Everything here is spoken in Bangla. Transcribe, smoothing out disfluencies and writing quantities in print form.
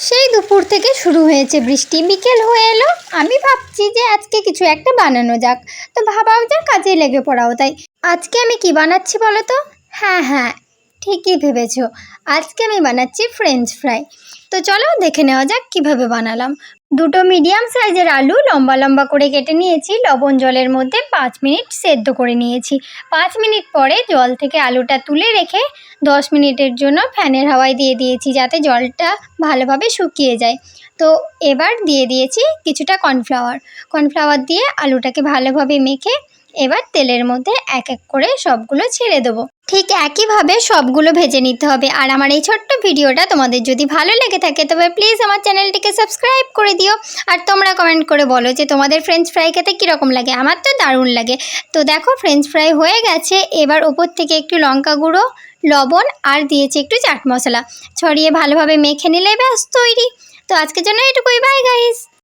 সেই দুপুর থেকে শুরু হয়েছে বৃষ্টি, বিকেল হয়ে এলো। আমি ভাবছি যে আজকে কিছু একটা বানানো যাক, তো ভাবাও যাক, কাজে লেগে পড়াও তাই। আজকে আমি কি বানাচ্ছি বলো তো? হ্যাঁ, ঠিকই ভেবেছো, আজকে আমি বানাচ্ছি ফ্রেঞ্চ ফ্রাই। তো চলো দেখে নেওয়া যাক কিভাবে বানালাম। দুটো মিডিয়াম সাইজের আলু লম্বা লম্বা করে কেটে নিয়েছি, লবণ জলের মধ্যে 5 মিনিট সেদ্ধ করে নিয়েছি। 5 মিনিট পরে জল থেকে আলুটা তুলে রেখে 10 মিনিটের জন্য ফ্যানের হাওয়ায় দিয়ে দিয়েছি, যাতে জলটা ভালোভাবে শুকিয়ে যায়। তো এবার দিয়ে দিয়েছি কিছুটা কর্নফ্লাওয়ার দিয়ে আলুটাকে ভালোভাবে মেখে এবার তেলের মধ্যে এক এক করে সবগুলো ছেড়ে দেবো। ঠিক একইভাবে সবগুলো ভেজে নিতে হবে। আর আমার এই ছোট্ট ভিডিওটা তোমাদের যদি ভালো লেগে থাকে তবে প্লিজ আমার চ্যানেলটিকে সাবস্ক্রাইব করে দিও। আর তোমরা কমেন্ট করে বলো যে তোমাদের ফ্রেঞ্চ ফ্রাই খেতে কীরকম লাগে। আমার তো দারুণ লাগে। তো দেখো ফ্রেঞ্চ ফ্রাই হয়ে গেছে। এবার ওপর থেকে একটু লঙ্কা গুঁড়ো, লবণ আর দিয়েছি একটু চাট মশলা ছড়িয়ে ভালোভাবে মেখে নিলে ব্যাস তৈরি। তো আজকের জন্য এটুকুই, বাই গাইস।